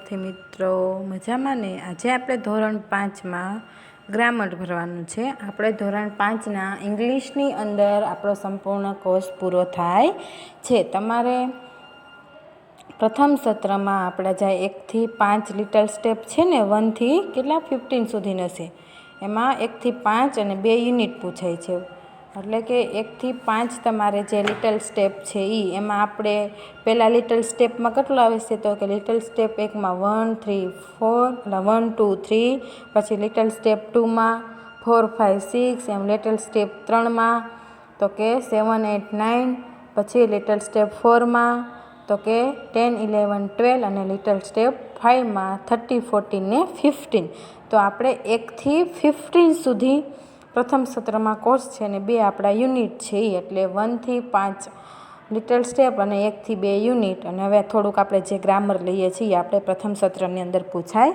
વિદ્યાર્થી મિત્રો મજામાં ને? આજે આપણે ધોરણ 5માં ગ્રામર ભરવાનું છે. આપણે ધોરણ 5ના ઇંગ્લિશની અંદર આપણો સંપૂર્ણ કોર્સ પૂરો થાય છે. તમારે પ્રથમ સત્રમાં આપણે જાય 1 થી 5 લિટલ સ્ટેપ છે ને, 1 થી કેટલા 15 સુધીનો છે. એમાં 1 થી 5 અને 2 યુનિટ પૂછાય છે. એટલે કે 1 થી 5 તમારે જે લિટલ સ્ટેપ છે એમાં આપણે પહેલાં લિટલ સ્ટેપમાં કેટલું આવે છે તો કે લિટલ સ્ટેપ 1માં 1 3 4 એટલે 1 2 3, પછી લિટલ સ્ટેપ 2માં 4 5 6, એમ લિટલ સ્ટેપ 3માં તો કે 7 8 9, પછી લિટલ સ્ટેપ 4માં તો કે 10 11 12 અને લિટલ સ્ટેપ 5માં 30 14 ને 15. તો આપણે 1 થી 15 સુધી પ્રથમ સત્રમાં કોર્સ છે અને 2 આપણા યુનિટ છે, એટલે 1 થી 5 લિટલ સ્ટેપ અને 1 થી 2 યુનિટ. અને હવે થોડુંક આપણે જે ગ્રામર લઈએ છીએ આપણે પ્રથમ સત્રની અંદર પૂછાય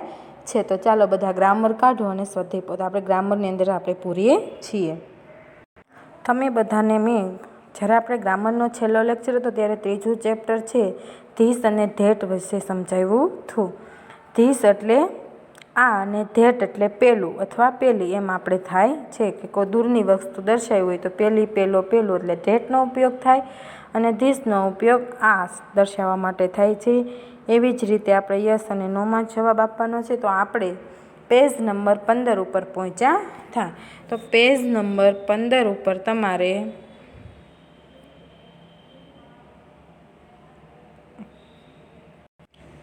છે. તો ચાલો બધા ગ્રામર કાઢો અને સ્વાધ્યાય પોતે આપણે ગ્રામરની અંદર આપણે પૂરીએ છીએ. તમે બધાને મેં જ્યારે આપણે ગ્રામરનો છેલ્લો લેક્ચર હતો ત્યારે ત્રીજું ચેપ્ટર છે ધીસ અને ધેટ વિશે સમજાવ્યું હતું. ધીસ એટલે આ અને ધેટ એટલે પેલું અથવા પેલી એમ આપણે થાય છે કે કોઈ દૂરની વસ્તુ દર્શાવી હોય તો પેલી પેલો પેલું એટલે ધેટનો ઉપયોગ થાય અને ધીસનો ઉપયોગ આ દર્શાવવા માટે થાય છે. એવી જ રીતે આપણે યસ અને નોમાં જવાબ આપવાનો છે. તો આપણે પેજ નંબર 15 ઉપર પહોંચ્યા હતા. તો પેજ નંબર 15 ઉપર તમારે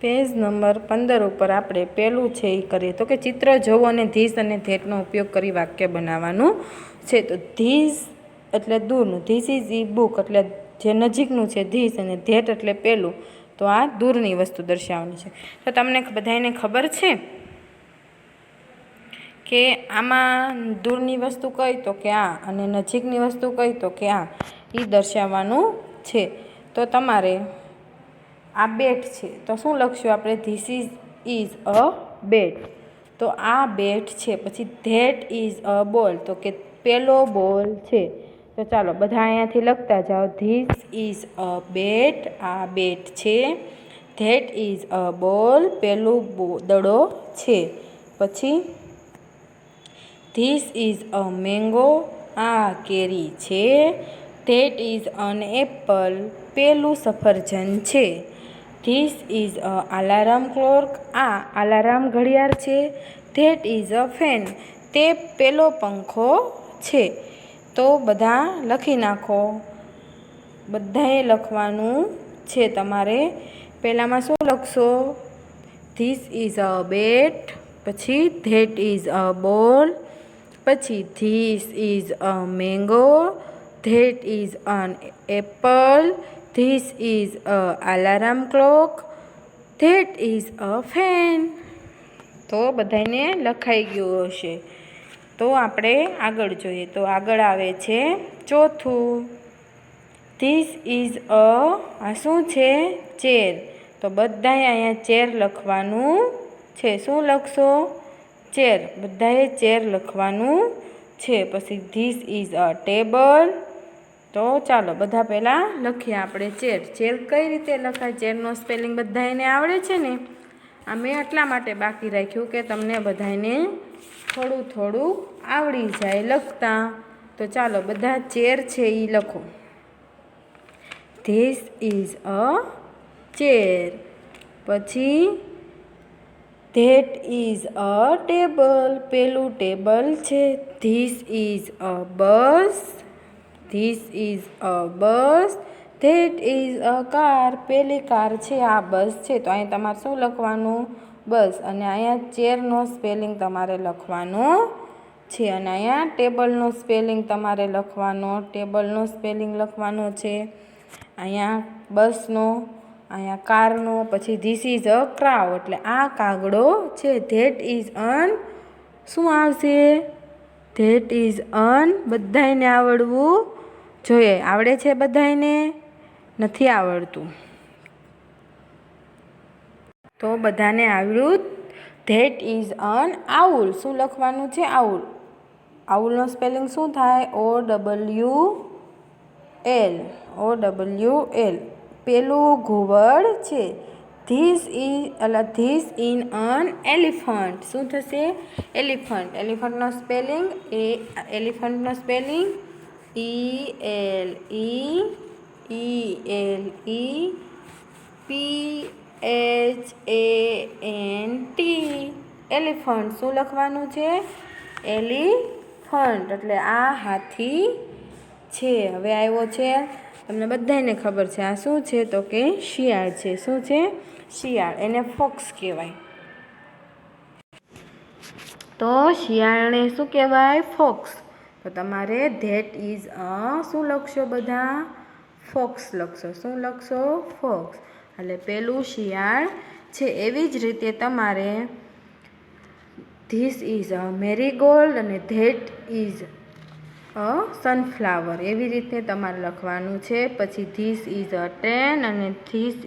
પેજ નંબર 15 ઉપર આપણે પેલું છે એ કરીએ તો કે ચિત્ર જોવો અને ધીસ અને ધેટનો ઉપયોગ કરી વાક્ય બનાવવાનું છે. તો ધીસ એટલે દૂરનું, ધીસ ઇઝ ઈ બુક એટલે જે નજીકનું છે ધીસ, અને ધેટ એટલે પેલું તો આ દૂરની વસ્તુ દર્શાવવાની છે. તો તમને બધાને ખબર છે કે આમાં દૂરની વસ્તુ કઈ તો કે આ, અને નજીકની વસ્તુ કઈ તો કે આ, એ દર્શાવવાનું છે. તો તમારે આ બેટ છે તો શું લખશું આપણે? ધીસ ઇઝ અ બેટ, તો આ બેટ છે. પછી ધેટ ઇઝ અ બોલ, તો કે પેલો બોલ છે. તો ચાલો બધા અહીંયાથી લખતા જાઓ. ધીસ ઇઝ અ બેટ, આ બેટ છે. ધેટ ઇઝ અ બોલ, પેલું દડો છે. પછી ધીસ ઇઝ અ મેંગો, આ કેરી છે. ધેટ ઇઝ અન એપલ, પેલું સફરજન છે. This is a alarm clock, આ અલાર્મ ઘડિયાળ છે. ધેટ ઇઝ અ ફેન, તે પેલો પંખો છે. તો બધા લખી નાખો, બધાએ લખવાનું છે. તમારે પહેલાંમાં શું લખશો? ધીસ ઇઝ અ બેટ, પછી ધેટ ઇઝ અ બોલ, પછી this is a mango, that is un Apple, this is a alarm clock, that is a fan. તો બધાને લખાઈ ગયું હશે. તો આપણે આગળ જોઈએ. તો આગળ આવે છે ચોથું. ધીસ ઇઝ અ, આ શું છે? ચેર. તો બધાએ અહીંયા ચેર લખવાનું છે. શું લખશો? ચેર. બધાએ ચેર લખવાનું છે. પછી ધીસ ઇઝ અ ટેબલ. તો ચાલો બધા પહેલાં લખીએ આપણે ચેર. ચેર કઈ રીતે લખાય? ચેરનો સ્પેલિંગ બધાને આવડે છે ને? આ મેં એટલા માટે બાકી રાખ્યું કે તમને બધાને થોડું થોડું આવડી જાય લખતા. તો ચાલો બધા ચેર છે એ લખો. This is a chair. પછી ધેટ ઇઝ અ ટેબલ, પેલું ટેબલ છે. This is a bus, this is a bus. That is a car, પેલી કાર છે, આ બસ છે. તો અહીં તમારે શું લખવાનું? બસ. અને અહીંયા ચેરનો સ્પેલિંગ તમારે લખવાનો છે. અને અહીંયા ટેબલનો સ્પેલિંગ તમારે લખવાનો, ટેબલનો સ્પેલિંગ લખવાનો છે. અહીંયા બસનો, અહીંયા કારનો. પછી ધીસ ઇઝ અ ક્રાઉ, એટલે આ કાગડો છે. ધેટ ઇઝ અન, શું આવશે? ધેટ ઇઝ અન. બધાને આવડવું જોઈએ. આવડે છે બધાને? નથી આવડતું? તો બધાને આવડ્યું? That is an owl. શું લખવાનું છે? આઉલ. આઉલનો સ્પેલિંગ શું થાય? OWL, OWL. પેલું ઘુવડ છે. This is an elephant. શું થશે? એલિફન્ટ. એલિફન્ટનો સ્પેલિંગ ELEPHANT. એલિફન્ટ. શું લખવાનું છે? એલિફન્ટ. એટલે આ હાથી છે. હવે આવ્યો છે, તમને બધાને ખબર છે આ શું છે, તો કે શિયાળ છે. શું છે? શિયાળ. એને ફોક્સ કહેવાય. તો શિયાળને શું કહેવાય? ફોક્સ. તો તમારે ધેટ ઇઝ શું લખશો બધા? ફોક્સ લખશો. શું લખશો? ફોક્સ. એટલે પેલું શિયાળ છે. એવી જ રીતે તમારે ધીસ ઇઝ અ મેરીગોલ્ડ અને ધેટ ઇઝ અ સનફ્લાવર એવી રીતે તમારે લખવાનું છે. પછી ધીસ ઇઝ અ ટ્રેન અને ધેટ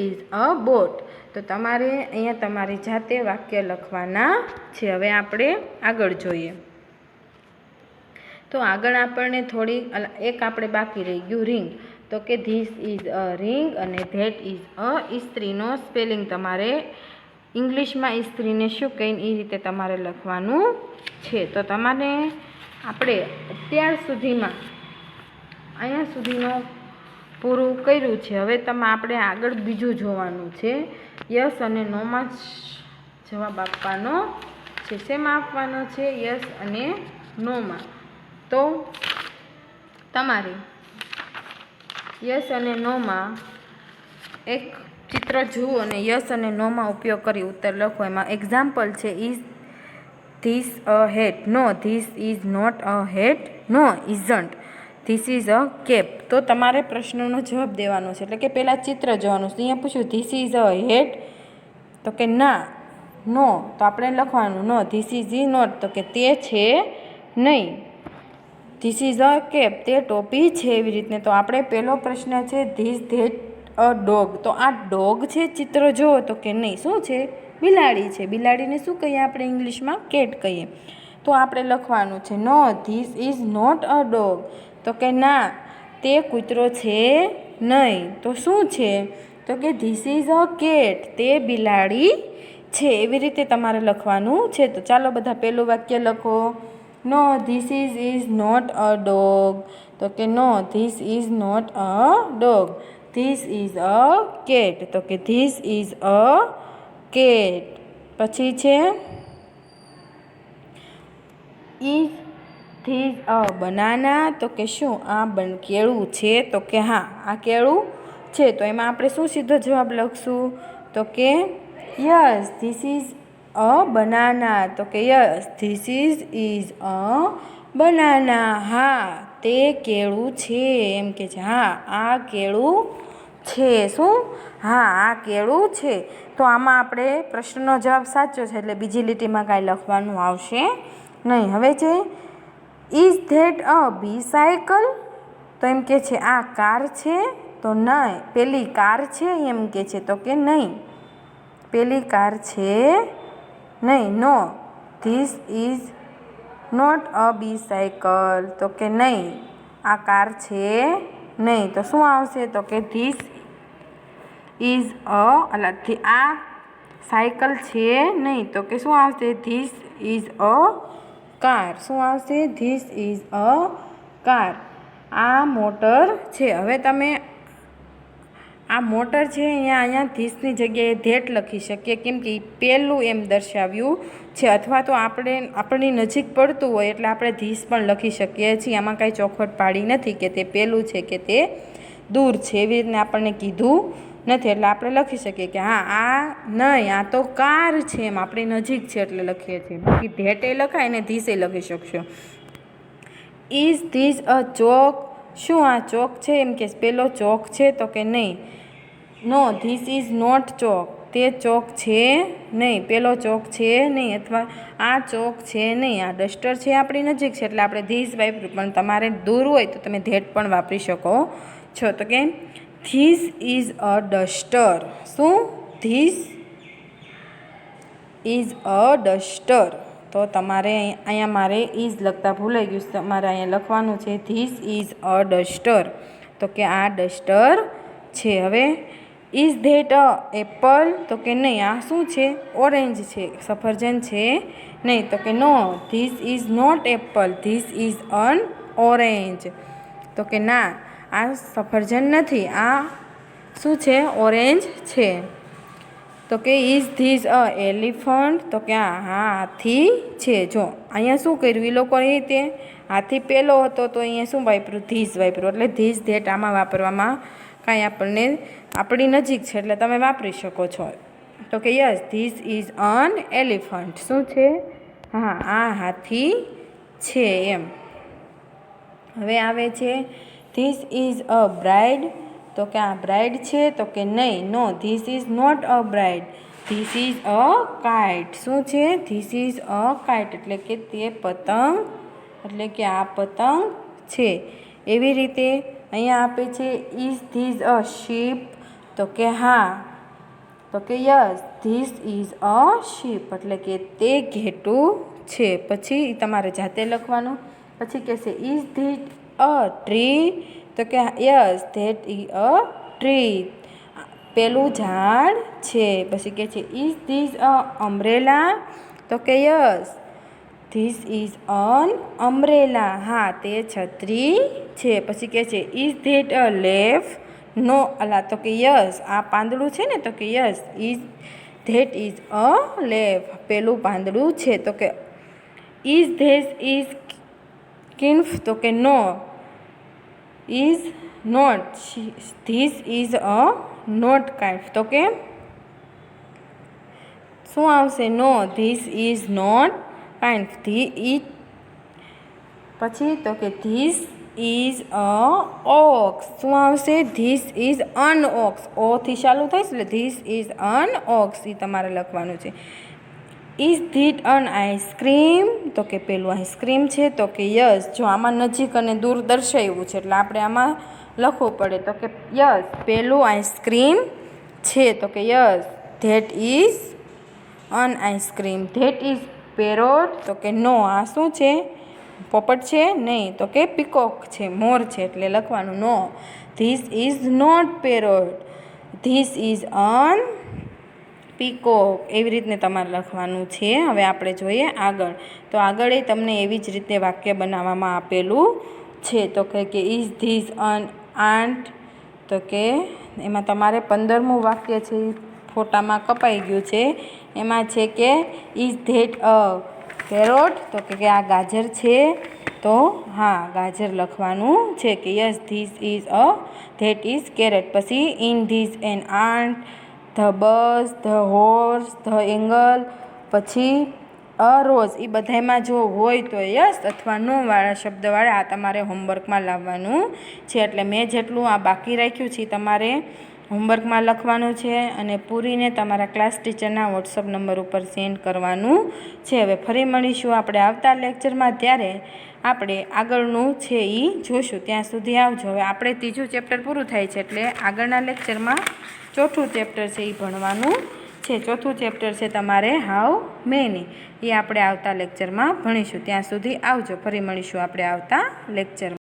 ઇઝ અ બોટ. તો તમારે અહીંયા તમારી જાતે વાક્ય લખવાના છે. હવે આપણે આગળ જોઈએ. તો આગળ આપણને એક આપણે બાકી રહી ગયું, રિંગ. તો કે ધીસ ઇઝ અ રિંગ અને ધેટ ઇઝ અ ઇસ્ત્રીનો સ્પેલિંગ તમારે ઇંગ્લિશમાં ઇસ્ત્રીને શું કહીને એ રીતે તમારે લખવાનું છે. તો તમારે આપણે અત્યાર સુધીમાં અહીંયા સુધીનું પૂરું કર્યું છે. હવે આપણે આગળ બીજું જોવાનું છે. યસ અને નોમાં જવાબ આપવાનો છે. શેમાં આપવાનો છે? યસ અને નોમાં. તો તમારે યસ અને નોમાં એક ચિત્ર જુઓ અને યસ અને નોમાં ઉપયોગ કરી ઉત્તર લખો. એમાં એક્ઝામ્પલ છે. Is this a hat? No. This is not a hat? No isn't. This is a cap. તો તમારે પ્રશ્નનો જવાબ દેવાનો છે. એટલે કે પહેલાં ચિત્ર જોવાનું છે. અહીંયા પૂછ્યું ધીસ ઇઝ અ હેટ? તો કે ના. નો. તો આપણે લખવાનું નો. This is not? તો કે તે છે નહીં. This is a cap? તે ટોપી છે. એવી રીતને. તો આપણે પહેલો પ્રશ્ન છે ધેટ અ ડોગ. તો આ ડોગ છે, ચિત્ર જુઓ તો કે નહીં. શું છે? બિલાડી છે. બિલાડીને શું કહીએ આપણે ઇંગ્લિશમાં? કેટ કહીએ. તો આપણે લખવાનું છે no. This is not a dog. તો કે ના, તે કૂતરો છે નહીં. તો શું છે? તો કે ધીસ ઇઝ અ કેટ. તે બિલાડી છે. એવી રીતે તમારે લખવાનું છે. તો ચાલો બધા પહેલું વાક્ય લખો. No. This is not a dog. તો કે no. This is not a dog. This is a cat. તો કે ધીસ ઇઝ અ કેટ. પછી છે ઇઝ ધીસ અ બનાના? તો કે શું આ કેળું છે? તો કે હા, આ કેળું છે. તો એમાં આપણે શું સીધો જવાબ લખશું? તો કે yes this is a banana. તો કે yes this is a banana. હા, તે કેળું છે. એમ કે છે. હા, આ કેળું છે. શું? હા, આ કેળું છે. તો આમાં આપણે પ્રશ્નનો જવાબ સાચો છે. એટલે બીજી લીટીમાં કાંઈ લખવાનું આવશે નહીં. હવે છે ઇઝ ધેટ અ બાયસાયકલ? તો એમ કે છે આ કાર છે? તો નહીં. પેલી કાર છે એમ કે છે. તો કે નહીં, પેલી કાર છે નહીં. No. This is not a bicycle. તો કે નહીં, આ કાર છે નહીં. તો શું આવશે? તો કે ધીસ ઇઝ આ સાયકલ છે નહીં. તો કે શું આવશે? This is a car. શું આવશે? This is a car. આ મોટર છે. હવે તમે આ મોટર છે અહીંયા ધીસની જગ્યાએ ધેટ લખી શકીએ, કેમ કે પહેલું એમ દર્શાવ્યું છે. અથવા તો આપણી નજીક પડતું હોય એટલે આપણે ધીસ પણ લખી શકીએ છીએ. આમાં કાંઈ ચોખવટ પાડી નથી કે તે પહેલું છે કે તે દૂર છે. એવી રીતને આપણને કીધું નથી. એટલે આપણે લખી શકીએ કે હા, આ નહીં, આ તો કાર છે. એમ આપણી નજીક છે એટલે લખીએ છીએ. બાકી ધેટે લખાય ને ધીસે લખી શકશો. ઇઝ ધીસ અ ચોક? શું આ ચોક છે? એમ કે પેલો ચોક છે? તો કે નહીં. નો. ધીસ ઇઝ નોટ ચોક. તે ચોક છે નહીં. પેલો ચોક છે નહીં. અથવા આ ચોક છે નહીં. આ ડસ્ટર છે આપણી નજીક છે એટલે આપણે ધીસ વાપર્યું. પણ તમારે દૂર હોય તો તમે ધેટ પણ વાપરી શકો છો. તો કે ધીસ ઇઝ અ ડસ્ટર. શું? This is a duster. તો તમારે અહીંયા મારે ઇઝ લખતા ભૂલાઈ ગયું. તમારે અહીંયા લખવાનું છે ધીસ ઇઝ અ ડસ્ટર. તો કે આ ડસ્ટર છે. હવે ઇઝ ધેટ અ એપલ? તો કે નહીં, આ શું છે? ઓરેન્જ છે, સફરજન છે નહીં. તો કે no, this is not apple, this is an orange. તો કે ના, આ સફરજન નથી, આ શું છે? ઓરેન્જ છે. તો કે ઇઝ ધીસ અ એલિફન્ટ? તો કે હા, હાથી છે. જો અહીંયા શું કર્યું એ લોકોએ રીતે, હાથી પહેલો હતો તો અહીંયા શું વાપર્યું? ધીસ વાપર્યું. એટલે ધીસ ધેટ આમાં વાપરવામાં કાંઈ આપણને આપણી નજીક છે એટલે તમે વાપરી શકો છો. તો કે yes, this is un elephant. શું છે? હા, આ હાથી છે એમ. હવે આવે છે ધીસ ઇઝ અ બ્રાઇડ? તો કે આ બ્રાઇડ છે? તો કે નહીં, no, this is not a bride, this is a kite. શું છે? ધીસ ઇઝ અ કાઇટ એટલે કે તે પતંગ, એટલે કે આ પતંગ છે. એવી રીતે અહીંયા આપે છે ઇઝ ધીસ અ શીપ? તો કે હા, તો કે yes, this is a sheep એટલે કે તે ઘેટું છે. પછી તમારે જાતે લખવાનું. પછી કહેશે ઇઝ ધીટ અ ટ્રી? તો કે yes, that is a tree, પેલું ઝાડ છે. પછી કહે છે ઇઝ ધીસ અ અમ્બ્રેલા? તો કે yes, this is un umbrella, હા, તે છત્રી છે. પછી કહે છે ઇઝ ધેટ અ લેફ? નો, અલા, તો કે યસ, આ પાંદડું છે ને? તો કે yes, is that is a leaf, પેલું પાંદડું છે. તો કે ઇઝ ધેસ ઇઝ કિન્ફ? તો કે no, is not, this is a not knife. તો કે શું આવશે? No, this is not knife. પછી તો કે ધીસ ઇઝ અ ઓક્સ. શું આવશે? This is an ox. ઓથી ચાલુ થાય છે એટલે ધીસ ઇઝ અન ઓક્સ, એ તમારે લખવાનું છે. Is that an ice cream? તો કે પેલું આઈસ્ક્રીમ છે. તો કે યસ, જો આમાં નજીક અને દૂર દર્શાવ્યું છે એટલે આપણે આમાં લખવું પડે. તો કે યસ, પેલું આઈસ્ક્રીમ છે. તો કે yes, that is un ice cream. That is parrot? તો કે નો, આ શું છે? પોપટ છે? નહીં. તો કે પીકોક છે, મોર છે, એટલે લખવાનું no, this is not parrot, this is an peacock. એવી રીતને તમારે લખવાનું છે. હવે આપણે જોઈએ આગળ. તો આગળ એ તમને એવી જ રીતે વાક્ય બનાવવામાં આપેલું છે. તો કે ઇઝ ધીસ અન આન્ટ? તો કે એમાં તમારે 15મું વાક્ય છે એ ફોટામાં કપાઈ ગયું છે. એમાં છે કે ઇઝ ધેટ અ કેરોટ? તો કે આ ગાજર છે? તો હા, ગાજર લખવાનું છે. કે yes, this is a, that is carrot. પછી in this an ant, the bus, the horse, the angle, પછી અ રોઝ, એ બધામાં જો હોય તો યસ અથવા નો વાળા શબ્દવાળા આ તમારે હોમવર્કમાં લાવવાનું છે. એટલે મેં જેટલું આ બાકી રાખ્યું છે તમારે હોમવર્કમાં લખવાનું છે અને પૂરીને તમારા ક્લાસ ટીચરના વોટ્સઅપ નંબર ઉપર સેન્ડ કરવાનું છે. હવે ફરી મળીશું આપણે આવતા લેક્ચરમાં, ત્યારે આપણે આગળનું છે એ જોઈશું. ત્યાં સુધી આવજો. હવે આપણે 3જું ચેપ્ટર પૂરું થાય છે એટલે આગળના લેક્ચરમાં 4થું ચેપ્ટર છે એ ભણવાનું છે. 4થું ચેપ્ટર છે તમારે હાઉ મેની, એ આપણે આવતા લેક્ચરમાં ભણીશું. ત્યાં સુધી આવજો. ફરી મળીશું આપણે આવતા લેક્ચરમાં.